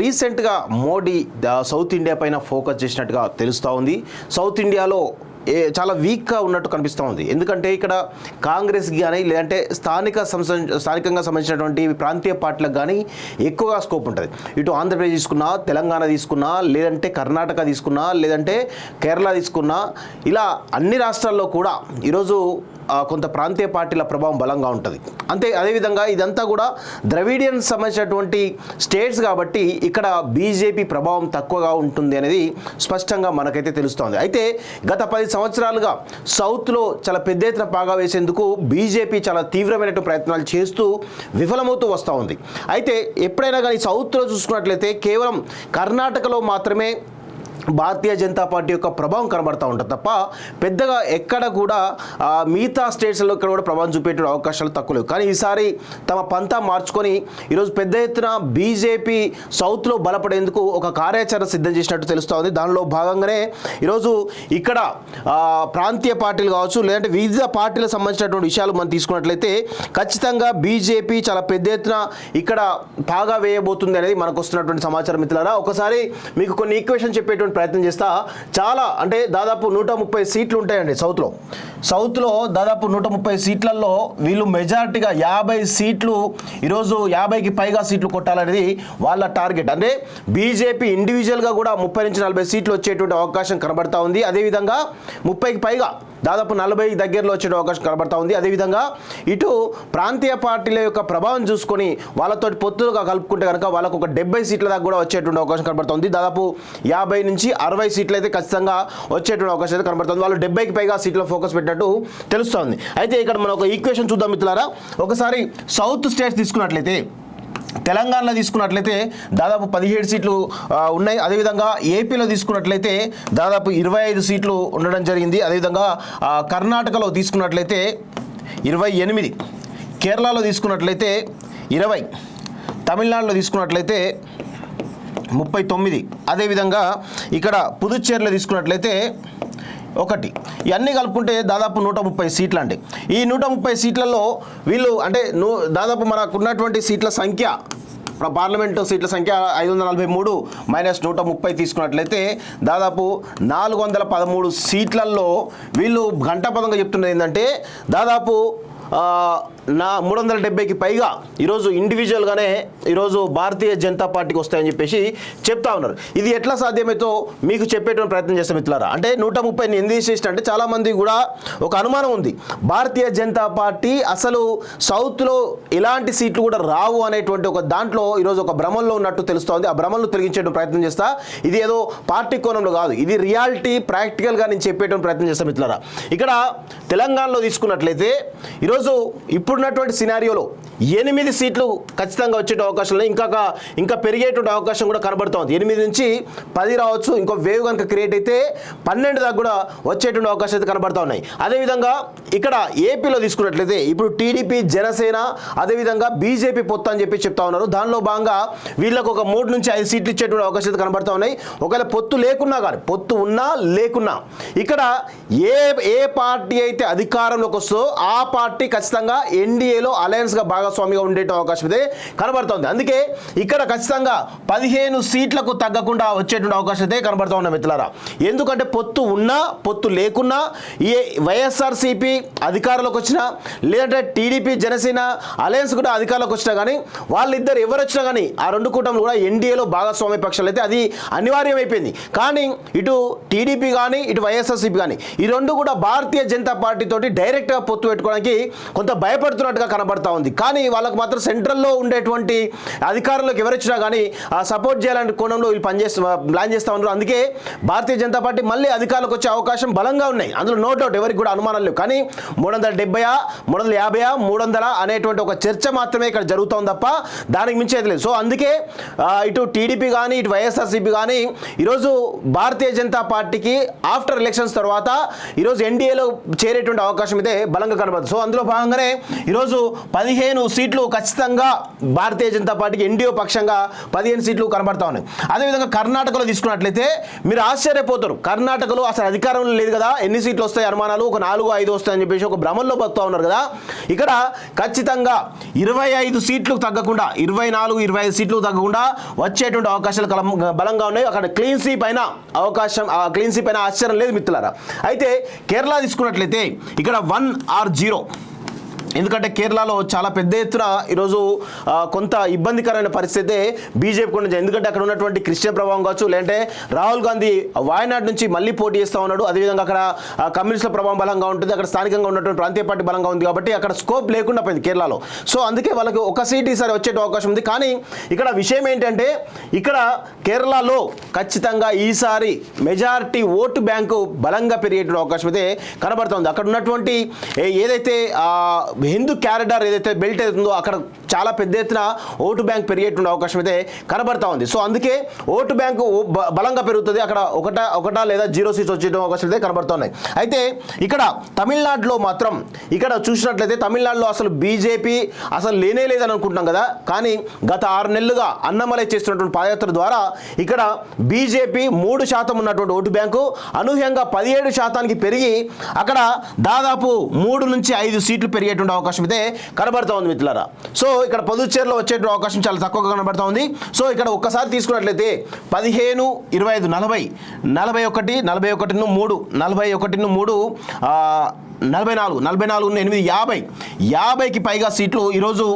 రీసెంట్గా Modi south India పైన focus చేసినట్టుగా తెలుస్తూ ఉంది. సౌత్ ఇండియాలో చాలా వీక్గా ఉన్నట్టు కనిపిస్తూ ఉంది. ఎందుకంటే ఇక్కడ కాంగ్రెస్కి కానీ లేదంటే స్థానికంగా సంబంధించినటువంటి ప్రాంతీయ పార్టీలకు కానీ ఎక్కువగా స్కోప్ ఉంటుంది. ఇటు ఆంధ్రప్రదేశ్ తీసుకున్నా, తెలంగాణ తీసుకున్నా, లేదంటే కర్ణాటక తీసుకున్నా, లేదంటే కేరళ తీసుకున్నా, ఇలా అన్ని రాష్ట్రాల్లో కూడా ఈరోజు కొంత ప్రాంతీయ పార్టీల ప్రభావం బలంగా ఉంటుంది. అదేవిధంగా ఇదంతా కూడా ద్రవిడియన్ సంబంధించినటువంటి స్టేట్స్ కాబట్టి ఇక్కడ బీజేపీ ప్రభావం తక్కువగా ఉంటుంది అనేది స్పష్టంగా మనకైతే తెలుస్తోంది. అయితే గత 10 సంవత్సరాలుగా సౌత్లో చాలా పెద్ద ఎత్తున పాగా వేసేందుకు బీజేపీ చాలా తీవ్రమైన ప్రయత్నాలు చేస్తూ విఫలమవుతూ వస్తూ ఉంది. అయితే ఎప్పుడైనా కానీ సౌత్లో చూసుకున్నట్లయితే కేవలం కర్ణాటకలో మాత్రమే భారతీయ జనతా పార్టీ యొక్క ప్రభావం కనబడుతూ ఉంటుంది తప్ప పెద్దగా ఎక్కడ కూడా మిగతా స్టేట్స్లో ఇక్కడ కూడా ప్రభావం చూపేట అవకాశాలు తక్కువ లేవు. కానీ ఈసారి తమ పంతా మార్చుకొని ఈరోజు పెద్ద ఎత్తున బీజేపీ సౌత్లో బలపడేందుకు ఒక కార్యాచరణ సిద్ధం చేసినట్టు తెలుస్తోంది. దానిలో భాగంగానే ఈరోజు ఇక్కడ ప్రాంతీయ పార్టీలు కావచ్చు, లేదంటే వివిధ పార్టీలకు సంబంధించినటువంటి విషయాలు మనం తీసుకున్నట్లయితే ఖచ్చితంగా బీజేపీ చాలా పెద్ద ఎత్తున ఇక్కడ పాగా వేయబోతుంది అనేది మనకు వస్తున్నటువంటి సమాచారం. మిత్రులారా, ఒకసారి మీకు కొన్ని ఈక్వేషన్ చెప్పేటువంటి ప్రయత్నం చేస్తా. చాలా అంటే దాదాపు 130 సీట్లు ఉంటాయండి సౌత్లో దాదాపు 130 సీట్లలో వీళ్ళు మెజారిటీగా 50 సీట్లు ఈరోజు 50కి పైగా సీట్లు కొట్టాలనేది వాళ్ళ టార్గెట్. అంటే బీజేపీ ఇండివిజువల్గా కూడా 30 నుంచి 40 సీట్లు వచ్చేటువంటి అవకాశం కనబడతా ఉంది. అదేవిధంగా 30కి పైగా దాదాపు 40 దగ్గరలో వచ్చే అవకాశం కనబడతా ఉంది. అదేవిధంగా ఇటు ప్రాంతీయ పార్టీల యొక్క ప్రభావం చూసుకొని వాళ్ళతో పొత్తులుగా కలుపుకుంటే కనుక వాళ్ళకు ఒక 70 సీట్ల దాకా కూడా వచ్చేటువంటి అవకాశం కనబడుతుంది. దాదాపు 50 నుంచి 60 సీట్లు అయితే ఖచ్చితంగా వచ్చేటువంటి అవకాశం అయితే కనబడుతుంది. వాళ్ళు 70కి పైగా సీట్ల ఫోకస్ పెట్టినట్టు తెలుస్తోంది. అయితే ఇక్కడ మనం ఒక ఈక్వేషన్ చూద్దాం మిత్రులారా. ఒకసారి సౌత్ స్టేట్స్ తీసుకున్నట్లయితే తెలంగాణలో తీసుకున్నట్లయితే దాదాపు 17 సీట్లు ఉన్నాయి. అదేవిధంగా ఏపీలో తీసుకున్నట్లయితే దాదాపు 25 సీట్లు ఉండడం జరిగింది. అదేవిధంగా కర్ణాటకలో తీసుకున్నట్లయితే 28, కేరళలో తీసుకున్నట్లయితే 20, తమిళనాడులో తీసుకున్నట్లయితే 39, అదేవిధంగా ఇక్కడ పుదుచ్చేరిలో తీసుకున్నట్లయితే 1. ఇవన్నీ కలుపుకుంటే దాదాపు 130 సీట్లు అండి. ఈ 130 సీట్లలో వీళ్ళు అంటే దాదాపు మనకున్నటువంటి సీట్ల సంఖ్య పార్లమెంటు సీట్ల సంఖ్య 543 మైనస్ 130 తీసుకున్నట్లయితే దాదాపు 413 సీట్లలో వీళ్ళు ఘంటాపదంగా చెప్తున్నది ఏంటంటే దాదాపు 370కి పైగా ఈరోజు ఇండివిజువల్గానే ఈరోజు భారతీయ జనతా పార్టీకి వస్తాయని చెప్పేసి చెప్తా ఉన్నారు. ఇది ఎట్లా సాధ్యమైతే మీకు చెప్పేటువంటి ప్రయత్నం చేస్తాం మిత్రులారా. అంటే 130ని ఎందుకు చేసిన అంటే చాలామంది కూడా ఒక అనుమానం ఉంది, భారతీయ జనతా పార్టీ అసలు సౌత్లో ఎలాంటి సీట్లు కూడా రావు అనేటువంటి ఒక దాంట్లో ఈరోజు ఒక భ్రమంలో ఉన్నట్టు తెలుస్తోంది. ఆ భ్రమంలో తొలగించేటువంటి ప్రయత్నం చేస్తా. ఇది ఏదో పార్టీ కోణంలో కాదు, ఇది రియాలిటీ ప్రాక్టికల్గా నేను చెప్పేటువంటి ప్రయత్నం చేస్తాను మిత్రులారా. ఇక్కడ తెలంగాణలో తీసుకున్నట్లయితే ఈరోజు ఇప్పుడున్నటువంటి సినారియోలో 8 సీట్లు ఖచ్చితంగా వచ్చే అవకాశాలు ఇంకా పెరిగేటువంటి అవకాశం కూడా కనబడుతోంది. 8 నుంచి 10 రావచ్చు. ఇంకో వేవ్ కనుక క్రియేట్ అయితే 12 దాకా కూడా వచ్చేటువంటి అవకాశాలు అయితే కనబడుతూ ఉన్నాయి. అదేవిధంగా ఇక్కడ ఏపీలో తీసుకున్నట్లయితే ఇప్పుడు టీడీపీ, జనసేన, అదేవిధంగా బీజేపీ పొత్తు అని చెప్పి చెప్తా ఉన్నారు. దానిలో భాగంగా వీళ్ళకు ఒక 3 నుంచి 5 సీట్లు ఇచ్చేటువంటి అవకాశాలు అయితే కనబడుతూ ఉన్నాయి. ఒకవేళ పొత్తు లేకున్నా కానీ, పొత్తు ఉన్నా లేకున్నా ఇక్కడ ఏ పార్టీ అయితే అధికారంలోకి వస్తుందో ఆ పార్టీ ఖచ్చితంగా ఎన్డీఏలో అలయన్స్గా భాగస్వామిగా ఉండే అవకాశం అయితే కనబడుతోంది. అందుకే ఇక్కడ ఖచ్చితంగా 15 సీట్లకు తగ్గకుండా వచ్చేటువంటి అవకాశం అయితే కనబడుతూ ఉన్నాయి మిత్రులారా. ఎందుకంటే పొత్తు ఉన్నా పొత్తు లేకున్నా ఈ వైఎస్ఆర్సీపీ అధికారంలోకి వచ్చినా లేదంటే టీడీపీ, జనసేన అలయన్స్ కూడా అధికారంలోకి వచ్చినా కానీ వాళ్ళిద్దరు ఎవరు వచ్చినా కానీ ఆ 2 కూటములు కూడా ఎన్డీఏలో భాగస్వామ్య పక్షాలు అయితే అది అనివార్యమైపోయింది. కానీ ఇటు టీడీపీ కానీ ఇటు వైఎస్ఆర్సీపీ కానీ ఈ 2 కూడా భారతీయ జనతా పార్టీ తోటి డైరెక్ట్గా పొత్తు పెట్టుకోవడానికి కొంత భయపడుతున్నట్టుగా కనబడతా ఉంది. కానీ వాళ్ళకు మాత్రం సెంట్రల్లో ఉండేటువంటి అధికారంలోకి ఎవరొచ్చినా కానీ సపోర్ట్ చేయాలని కోణంలో వీళ్ళు ప్లాన్ చేస్తూ ఉన్నారు. అందుకే భారతీయ జనతా పార్టీ మళ్ళీ అధికారంలోకి వచ్చే అవకాశం బలంగా ఉన్నాయి. అందులో నో డౌట్, ఎవరికి కూడా అనుమానాలు లేవు. కానీ 370, 350, 300 అనేటువంటి ఒక చర్చ మాత్రమే ఇక్కడ జరుగుతుంది తప్ప దానికి మించేది లేదు. సో అందుకే ఇటు టీడీపీ కానీ ఇటు వైఎస్ఆర్సీపీ కానీ ఈరోజు భారతీయ జనతా పార్టీకి ఆఫ్టర్ ఎలక్షన్స్ తర్వాత ఈరోజు ఎన్డీఏలో చేరేటువంటి అవకాశం అయితే బలంగా కనబడుతుంది. సో అందులో భాగంగానే ఈరోజు 15 సీట్లు ఖచ్చితంగా భారతీయ జనతా పార్టీకి ఎన్డీఓ పక్షంగా 15 సీట్లు కనబడతా ఉన్నాయి. అదేవిధంగా కర్ణాటకలో తీసుకున్నట్లయితే మీరు ఆశ్చర్యపోతారు. కర్ణాటకలో అసలు అధికారంలో లేదు కదా, ఎన్ని సీట్లు వస్తాయి అనుమానాలు, ఒక 4-5 వస్తాయని చెప్పేసి ఒక భ్రమంలో బతుకుతా ఉన్నారు కదా. ఇక్కడ ఖచ్చితంగా 25 సీట్లు తగ్గకుండా 24-25 సీట్లు తగ్గకుండా వచ్చేటువంటి అవకాశాలు బలంగా ఉన్నాయి. అక్కడ క్లీన్ స్వీప్ అయిన అవకాశం, క్లీన్ స్వీప్ అయిన ఆశ్చర్యం లేదు మిత్రులారా. అయితే కేరళ తీసుకున్నట్లయితే ఇక్కడ 1 or 0, ఎందుకంటే కేరళలో చాలా పెద్ద ఎత్తున ఈరోజు కొంత ఇబ్బందికరమైన పరిస్థితి బీజేపీ కూడా. ఎందుకంటే అక్కడ ఉన్నటువంటి క్రిస్టియన్ ప్రభావం కావచ్చు, లేదంటే రాహుల్ గాంధీ వాయనాడ్ నుంచి మళ్ళీ పోటీ చేస్తూ ఉన్నాడు. అదేవిధంగా అక్కడ కమ్యూనిస్టుల ప్రభావం బలంగా ఉంటుంది, అక్కడ స్థానికంగా ఉన్నటువంటి ప్రాంతీయ పార్టీ బలంగా ఉంది కాబట్టి అక్కడ స్కోప్ లేకుండా పోయింది కేరళలో. సో అందుకే వాళ్ళకి ఒక సీట్ ఈసారి వచ్చే అవకాశం ఉంది. కానీ ఇక్కడ విషయం ఏంటంటే ఇక్కడ కేరళలో ఖచ్చితంగా ఈసారి మెజారిటీ ఓటు బ్యాంకు బలంగా పెరిగేటువంటి అవకాశం అయితే కనబడుతుంది. అక్కడ ఉన్నటువంటి ఏదైతే హిందూ క్యారిడార్ ఏదైతే బెల్ట్ అవుతుందో అక్కడ చాలా పెద్ద ఎత్తున ఓటు బ్యాంక్ పెరిగేటువంటి అవకాశం అయితే కనబడతా ఉంది. సో అందుకే ఓటు బ్యాంకు బలంగా పెరుగుతుంది. అక్కడ ఒకటా లేదా 0 సీట్స్ వచ్చే అవకాశం అయితే కనబడుతున్నాయి. అయితే ఇక్కడ తమిళనాడులో మాత్రం ఇక్కడ చూసినట్లయితే తమిళనాడులో అసలు బీజేపీ అసలు లేనే లేదని అనుకుంటున్నాం కదా. కానీ గత 6 నెలలుగా అన్నమలై చేస్తున్నటువంటి పాదయాత్ర ద్వారా ఇక్కడ బీజేపీ 3% ఉన్నటువంటి ఓటు బ్యాంకు అనూహ్యంగా 17% పెరిగి అక్కడ దాదాపు 3 నుంచి 5 సీట్లు పెరిగేటువంటి అవకాశం అయితే కనబడతా ఉంది మిత్రులారా. సో ఇక్కడ పుదుచ్చేరిలో వచ్చే అవకాశం చాలా తక్కువగా కనబడతా ఉంది. సో ఇక్కడ ఒక్కసారి తీసుకున్నట్లయితే 15, 25, 40, 41, 41, 3, 44, 8, 50కి పైగా సీట్లు ఈరోజు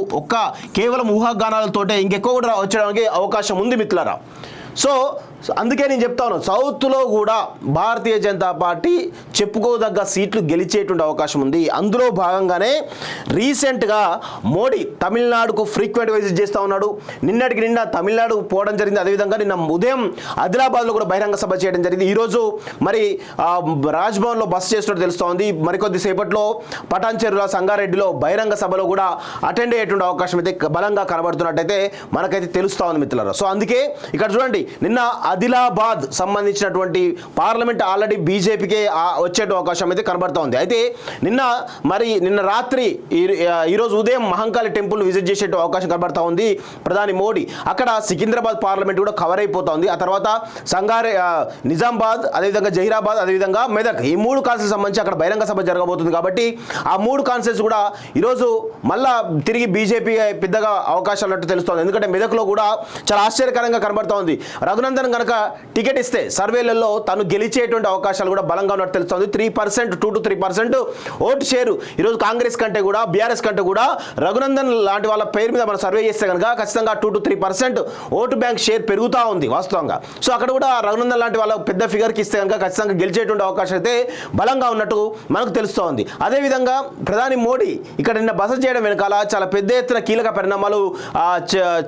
కేవలం ఊహాగానాలతోటే ఇంకెక్కువ కూడా వచ్చడానికి అవకాశం ఉంది మిత్రులారా. సో అందుకే నేను చెప్తా ఉన్నాను, సౌత్లో కూడా భారతీయ జనతా పార్టీ చెప్పుకోదగ్గ సీట్లు గెలిచేటువంటి అవకాశం ఉంది. అందులో భాగంగానే రీసెంట్గా మోడీ తమిళనాడుకు ఫ్రీక్వెంట్ విజిట్ చేస్తూ ఉన్నాడు. నిన్నటికి నిన్న తమిళనాడు పోవడం జరిగింది. అదేవిధంగా నిన్న ఉదయం ఆదిలాబాద్లో కూడా బహిరంగ సభ చేయడం జరిగింది. ఈరోజు మరి రాజ్భవన్లో బస చేస్తున్నట్టు తెలుస్తోంది. మరికొద్ది సేపట్లో పటాన్చెరుల సంగారెడ్డిలో బహిరంగ సభలో కూడా అటెండ్ అయ్యేటువంటి అవకాశం అయితే బలంగా కనబడుతున్నట్టయితే మనకైతే తెలుస్తూ ఉంది మిత్రులారా. సో అందుకే ఇక్కడ చూడండి, నిన్న ఆదిలాబాద్ సంబంధించినటువంటి పార్లమెంట్ ఆల్రెడీ బీజేపీకే వచ్చే అవకాశం అయితే కనబడుతూ ఉంది. అయితే నిన్న రాత్రి ఈరోజు ఉదయం మహంకాళి టెంపుల్ విజిట్ చేసే అవకాశం కనబడుతూ ఉంది ప్రధాని మోడీ. అక్కడ సికింద్రాబాద్ పార్లమెంట్ కూడా కవర్ అయిపోతూ ఉంది. ఆ తర్వాత నిజామాబాద్, అదేవిధంగా జహీరాబాద్, అదేవిధంగా మెదక్, ఈ 3 కాన్స్టిట్యూన్సీ సంబంధించి అక్కడ బహిరంగ సభ జరగబోతుంది. కాబట్టి ఆ 3 కాన్స్టిట్యూన్సీ కూడా ఈరోజు మళ్ళా తిరిగి బీజేపీ పెద్దగా అవకాశాలు ఉన్నట్టు తెలుస్తోంది. ఎందుకంటే మెదక్లో కూడా చాలా ఆశ్చర్యకరంగా కనబడుతూ ఉంది. రఘునందన్ కనుక టికెట్ ఇస్తే సర్వేలలో తను గెలిచేటువంటి అవకాశాలు కూడా బలంగా ఉన్నట్టు తెలుస్తుంది. 3%, 2 to 3% ఓటు షేరు ఈరోజు కాంగ్రెస్ కంటే కూడా, బీఆర్ఎస్ కంటే కూడా రఘునందన్ లాంటి వాళ్ళ పేరు మీద మనం సర్వే చేస్తే కనుక ఖచ్చితంగా 2 to 3% ఓటు బ్యాంక్ షేర్ పెరుగుతూ ఉంది వాస్తవంగా. సో అక్కడ కూడా రఘునందన్ లాంటి వాళ్ళ పెద్ద ఫిగర్కి ఇస్తే కనుక ఖచ్చితంగా గెలిచేటువంటి అవకాశం అయితే బలంగా ఉన్నట్టు మనకు తెలుస్తూ ఉంది. అదేవిధంగా ప్రధాని మోడీ ఇక్కడ నిన్న బస చేయడం వెనకాల చాలా పెద్ద ఎత్తున కీలక పరిణామాలు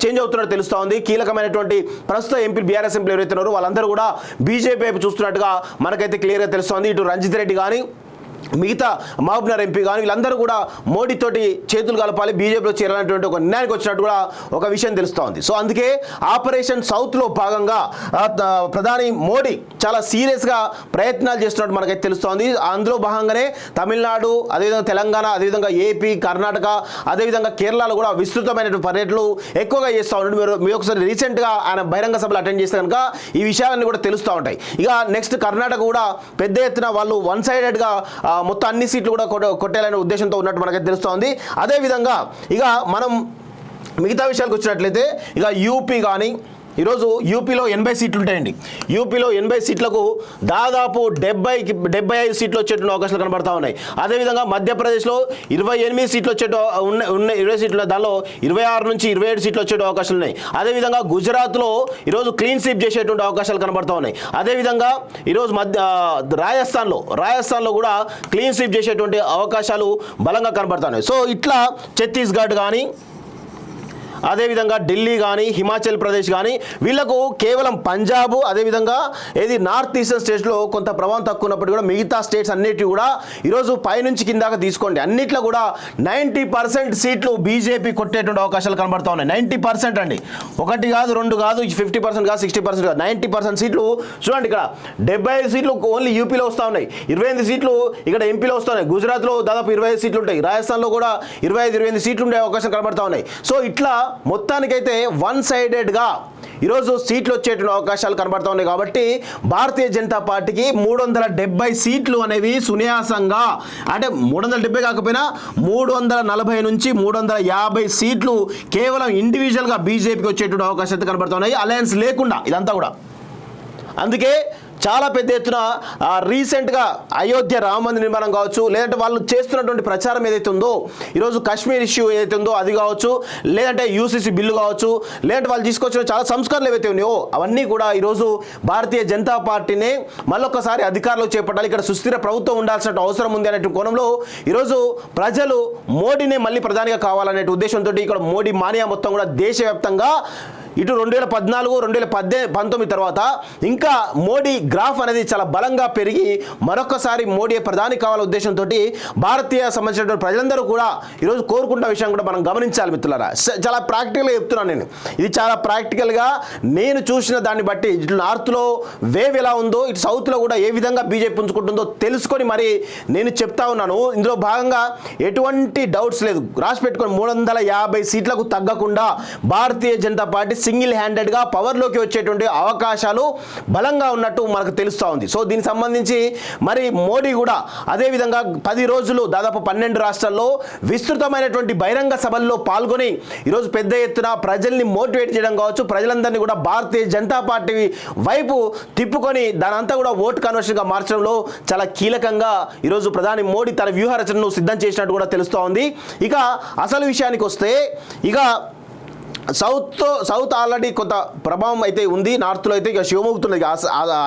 చేంజ్ అవుతున్నట్టు తెలుస్తూ ఉంది. కీలకమైనటువంటి ప్రస్తుత ఎంపీ, బీఆర్ఎస్ ఎంపీలు ఎవరైతే ఉన్నారో వాళ్ళందరూ కూడా బీజేపీ వైపు చూస్తున్నట్టుగా మనకైతే క్లియర్గా తెలుస్తోంది. ఇటు రంజిత్ రెడ్డి కానీ, మిగతా మహబూబ్నగర్ ఎంపీ కానీ వీళ్ళందరూ కూడా మోడీతోటి చేతులు కలపాలి, బీజేపీలో చేరాలనేటువంటి ఒక నిర్ణయానికి వచ్చినట్టు కూడా ఒక విషయం తెలుస్తోంది. సో అందుకే ఆపరేషన్ సౌత్లో భాగంగా ప్రధాని మోడీ చాలా సీరియస్గా ప్రయత్నాలు చేస్తున్నట్టు మనకైతే తెలుస్తోంది. అందులో భాగంగానే తమిళనాడు, అదేవిధంగా తెలంగాణ, అదేవిధంగా ఏపీ, కర్ణాటక, అదేవిధంగా కేరళలో కూడా విస్తృతమైనటువంటి పర్యటనలు ఎక్కువగా చేస్తూ ఉన్నాడు. మీరు ఒకసారి రీసెంట్గా ఆయన బహిరంగ సభలు అటెండ్ చేస్తే కనుక ఈ విషయాలన్నీ కూడా తెలుస్తూ ఉంటాయి. ఇక నెక్స్ట్ కర్ణాటక కూడా పెద్ద ఎత్తున వాళ్ళు వన్ సైడెడ్గా మొత్తం అన్ని సీట్లు కూడా కొట్టేయాలనే ఉద్దేశంతో ఉన్నట్టు మనకైతే తెలుస్తోంది. అదేవిధంగా ఇక మనం మిగతా విషయాలకు వచ్చినట్లయితే ఇక యూపీ కానీ ఈరోజు యూపీలో 80 సీట్లు ఉంటాయండి. యూపీలో 80 సీట్లకు దాదాపు 75 సీట్లు వచ్చేటువంటి అవకాశాలు కనబడతా ఉన్నాయి. అదేవిధంగా మధ్యప్రదేశ్లో 28 సీట్లు ఉన్న 20 సీట్లు, దానిలో 26 నుంచి 27 సీట్లు వచ్చే అవకాశాలు ఉన్నాయి. అదేవిధంగా గుజరాత్లో ఈరోజు క్లీన్ స్వీప్ చేసేటువంటి అవకాశాలు కనబడతా ఉన్నాయి. అదేవిధంగా ఈరోజు రాజస్థాన్లో కూడా క్లీన్ స్వీప్ చేసేటువంటి అవకాశాలు బలంగా కనబడతా ఉన్నాయి. సో ఇట్లా ఛత్తీస్గఢ్ కానీ, అదేవిధంగా ఢిల్లీ కానీ హిమాచల్ ప్రదేశ్ కానీ వీళ్ళకు కేవలం పంజాబ్ అదేవిధంగా ఏది నార్త్ ఈస్టర్న్ స్టేట్స్లో కొంత ప్రభావం తక్కువ ఉన్నప్పటికీ కూడా మిగతా స్టేట్స్ అన్నిటి కూడా ఈరోజు పైనుంచి కిందాక తీసుకోండి అన్నిట్లో కూడా 90% సీట్లు బీజేపీ కొట్టేటువంటి అవకాశాలు కనబడతా ఉన్నాయి. 90% అండి, ఒకటి కాదు రెండు కాదు 50% కాదు 60% కాదు 90% సీట్లు. చూడండి ఇక్కడ 75 సీట్లు ఓన్లీ యూపీలో వస్తూ ఉన్నాయి, 28 సీట్లు ఇక్కడ ఎంపీలో వస్తున్నాయి, గుజరాత్లో దాదాపు 25 సీట్లు ఉంటాయి, రాజస్థాన్లో కూడా 25 సీట్లు ఉండే అవకాశం కనబడతా ఉన్నాయి. సో ఇట్లా మొత్తానికైతే వన్ సైడెడ్గా ఈరోజు సీట్లు వచ్చేటువంటి అవకాశాలు కనబడతా ఉన్నాయి. కాబట్టి భారతీయ జనతా పార్టీకి 370 సీట్లు అనేవి సున్యాసంగా, అంటే 370 కాకపోయినా 340 నుంచి 350 సీట్లు కేవలం ఇండివిజువల్గా బీజేపీకి వచ్చేటువంటి అవకాశాలు అయితే కనబడతా ఉన్నాయి, అలయన్స్ లేకుండా ఇదంతా కూడా. అందుకే చాలా పెద్ద ఎత్తున రీసెంట్గా అయోధ్య రామ మందిర నిర్మాణం కావచ్చు, లేదంటే వాళ్ళు చేస్తున్నటువంటి ప్రచారం ఏదైతే ఉందో ఈరోజు కాశ్మీర్ ఇష్యూ ఏదైతే ఉందో అది కావచ్చు, లేదంటే యూసీసీ బిల్లు కావచ్చు, లేదంటే వాళ్ళు తీసుకొచ్చిన చాలా సంస్కరణలు ఏవైతే ఉన్నాయో అవన్నీ కూడా ఈరోజు భారతీయ జనతా పార్టీనే మళ్ళొకసారి అధికారంలో చేపట్టాలి, ఇక్కడ సుస్థిర ప్రభుత్వం ఉండాల్సిన అవసరం ఉంది అనే కోణంలో ఈరోజు ప్రజలు మోడీనే మళ్ళీ ప్రధానిగా కావాలనే ఉద్దేశంతో ఇక్కడ మోడీ మానియా మొత్తం కూడా దేశవ్యాప్తంగా ఇటు 2014 2019 తర్వాత ఇంకా మోడీ గ్రాఫ్ అనేది చాలా బలంగా పెరిగి మరొకసారి మోడీ ప్రధాని కావాలనే ఉద్దేశంతో భారతీయ సంబంధించిన ప్రజలందరూ కూడా ఈరోజు కోరుకుంటున్న విషయం కూడా మనం గమనించాలి మిత్రులారా. చాలా ప్రాక్టికల్గా చెప్తున్నాను నేను, ఇది చాలా ప్రాక్టికల్గా నేను చూసిన దాన్ని బట్టి ఇటు నార్త్లో వేవ్ ఎలా ఉందో ఇటు సౌత్లో కూడా ఏ విధంగా బీజేపీ పుంజుకుంటుందో తెలుసుకొని మరి నేను చెప్తా ఉన్నాను. ఇందులో భాగంగా ఎటువంటి డౌట్స్ లేదు, రాసి పెట్టుకొని 350 సీట్లకు తగ్గకుండా భారతీయ జనతా పార్టీ సింగిల్ హ్యాండెడ్గా పవర్లోకి వచ్చేటువంటి అవకాశాలు బలంగా ఉన్నట్టు మనకు తెలుస్తూ ఉంది. సో దీనికి సంబంధించి మరి మోడీ కూడా అదేవిధంగా 10 రోజులు దాదాపు 12 రాష్ట్రాల్లో విస్తృతమైనటువంటి బహిరంగ సభల్లో పాల్గొని ఈరోజు పెద్ద ఎత్తున ప్రజల్ని మోటివేట్ చేయడం కావచ్చు, ప్రజలందరినీ కూడా భారతీయ జనతా పార్టీ వైపు తిప్పుకొని దానంతా కూడా ఓటు కన్వర్షన్గా మార్చడంలో చాలా కీలకంగా ఈరోజు ప్రధాని మోడీ తన వ్యూహ రచనను సిద్ధం చేసినట్టు కూడా తెలుస్తూ ఉంది. ఇక అసలు విషయానికి వస్తే ఇక సౌత్ ఆల్రెడీ కొంత ప్రభావం అయితే ఉంది, నార్త్లో అయితే ఇక శివమవుతుంది,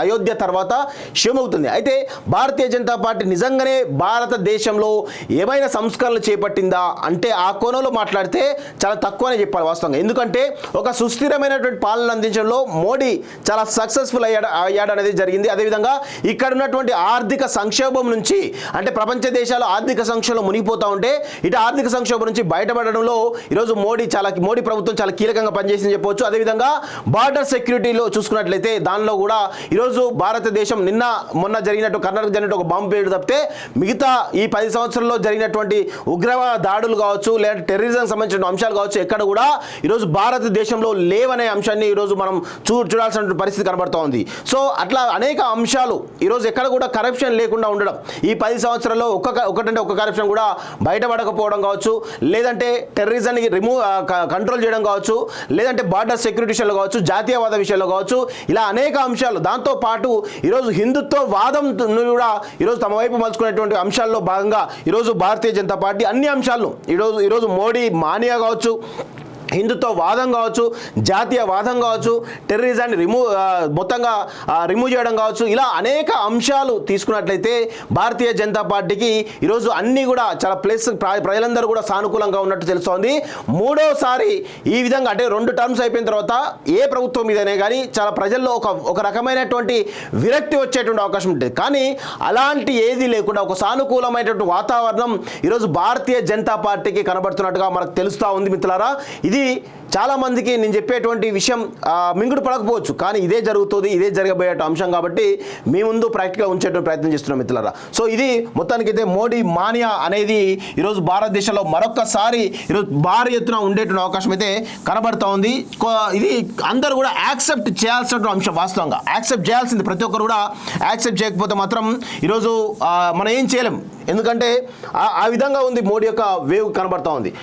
అయోధ్య తర్వాత శివమవుతుంది. అయితే భారతీయ జనతా పార్టీ నిజంగానే భారతదేశంలో ఏమైనా సంస్కరణలు చేపట్టిందా అంటే ఆ కోణంలో మాట్లాడితే చాలా తక్కువనే చెప్పాలి వాస్తవంగా. ఎందుకంటే ఒక సుస్థిరమైనటువంటి పాలన అందించడంలో మోడీ చాలా సక్సెస్ఫుల్ అయ్యాడు అనేది జరిగింది. అదేవిధంగా ఇక్కడ ఉన్నటువంటి ఆర్థిక సంక్షోభం నుంచి, అంటే ప్రపంచ దేశాలు ఆర్థిక సంక్షోభంలో మునిగిపోతూ ఉంటే ఇటు ఆర్థిక సంక్షోభం నుంచి బయటపడడంలో ఈరోజు మోడీ ప్రభుత్వం చాలా కీలకంగా పనిచేసిందని చెప్పవచ్చు. అదేవిధంగా బార్డర్ సెక్యూరిటీలో చూసుకున్నట్లయితే దానిలో కూడా ఈరోజు భారతదేశం మొన్న జరిగినట్టు కర్ణాటక జరిగినట్టు ఒక బాంబు పేరు తప్పితే మిగతా ఈ 10 సంవత్సరాల్లో జరిగినటువంటి ఉగ్రవాద దాడులు కావచ్చు, లేదా టెర్రరిజం సంబంధించిన అంశాలు కావచ్చు, ఎక్కడ కూడా ఈరోజు భారతదేశంలో లేవనే అంశాన్ని ఈరోజు మనం చూడాల్సిన పరిస్థితి కనబడుతూ ఉంది. సో అట్లా అనేక అంశాలు ఈరోజు ఎక్కడ కూడా కరప్షన్ లేకుండా ఉండడం, ఈ 10 సంవత్సరాల్లో ఒకటంటే ఒక కరప్షన్ కూడా బయటపడకపోవడం కావచ్చు, లేదంటే టెర్రరిజాన్ని కంట్రోల్ చేయడం కావచ్చు, లేదంటే బార్డర్ సెక్యూరిటీ విషయంలో కావచ్చు, జాతీయవాద విషయంలో కావచ్చు, ఇలా అనేక అంశాలు. దాంతోపాటు ఈరోజు హిందుత్వ వాదం కూడా ఈరోజు తమ వైపు మలుచుకునేటువంటి అంశాల్లో భాగంగా ఈరోజు భారతీయ జనతా పార్టీ అన్ని అంశాలను ఈరోజు మోడీ మానియా కావచ్చు, హిందుత్వ వాదం కావచ్చు, జాతీయ వాదం కావచ్చు, టెర్రరిజాన్ని మొత్తంగా రిమూవ్ చేయడం కావచ్చు, ఇలా అనేక అంశాలు తీసుకున్నట్లయితే భారతీయ జనతా పార్టీకి ఈరోజు అన్నీ కూడా చాలా ప్రజలందరూ కూడా సానుకూలంగా ఉన్నట్టు తెలుస్తోంది. మూడోసారి ఈ విధంగా అంటే 2 టర్మ్స్ అయిపోయిన తర్వాత ఏ ప్రభుత్వం మీదనే కానీ చాలా ప్రజల్లో ఒక రకమైనటువంటి విరక్తి వచ్చేటువంటి అవకాశం ఉంటుంది. కానీ అలాంటి ఏది లేకుండా ఒక సానుకూలమైనటువంటి వాతావరణం ఈరోజు భారతీయ జనతా పార్టీకి కనబడుతున్నట్టుగా మనకు తెలుస్తూ ఉంది మిత్రులారా. ఇది చాలా మందికి నేను చెప్పేటువంటి విషయం మింగుడు పడకపోవచ్చు, కానీ ఇదే జరుగుతుంది, ఇదే జరగబోయే అంశం కాబట్టి మీ ముందు ప్రాక్టికల్గా ఉంచేటువంటి ప్రయత్నం చేస్తున్నాం మిత్రులారా. సో ఇది మొత్తానికైతే మోడీ మానియా అనేది ఈరోజు భారతదేశంలో మరొకసారి ఈరోజు భారీ ఎత్తున ఉండేటువంటి అవకాశం అయితే కనబడుతూ ఉంది. ఇది అందరూ కూడా యాక్సెప్ట్ చేయాల్సిన అంశం, వాస్తవంగా యాక్సెప్ట్ చేయాల్సింది. ప్రతి ఒక్కరు కూడా యాక్సెప్ట్ చేయకపోతే మాత్రం ఈరోజు మనం ఏం చేయలేం, ఎందుకంటే ఆ విధంగా ఉంది మోడీ యొక్క వేవ్ కనబడుతూ ఉంది.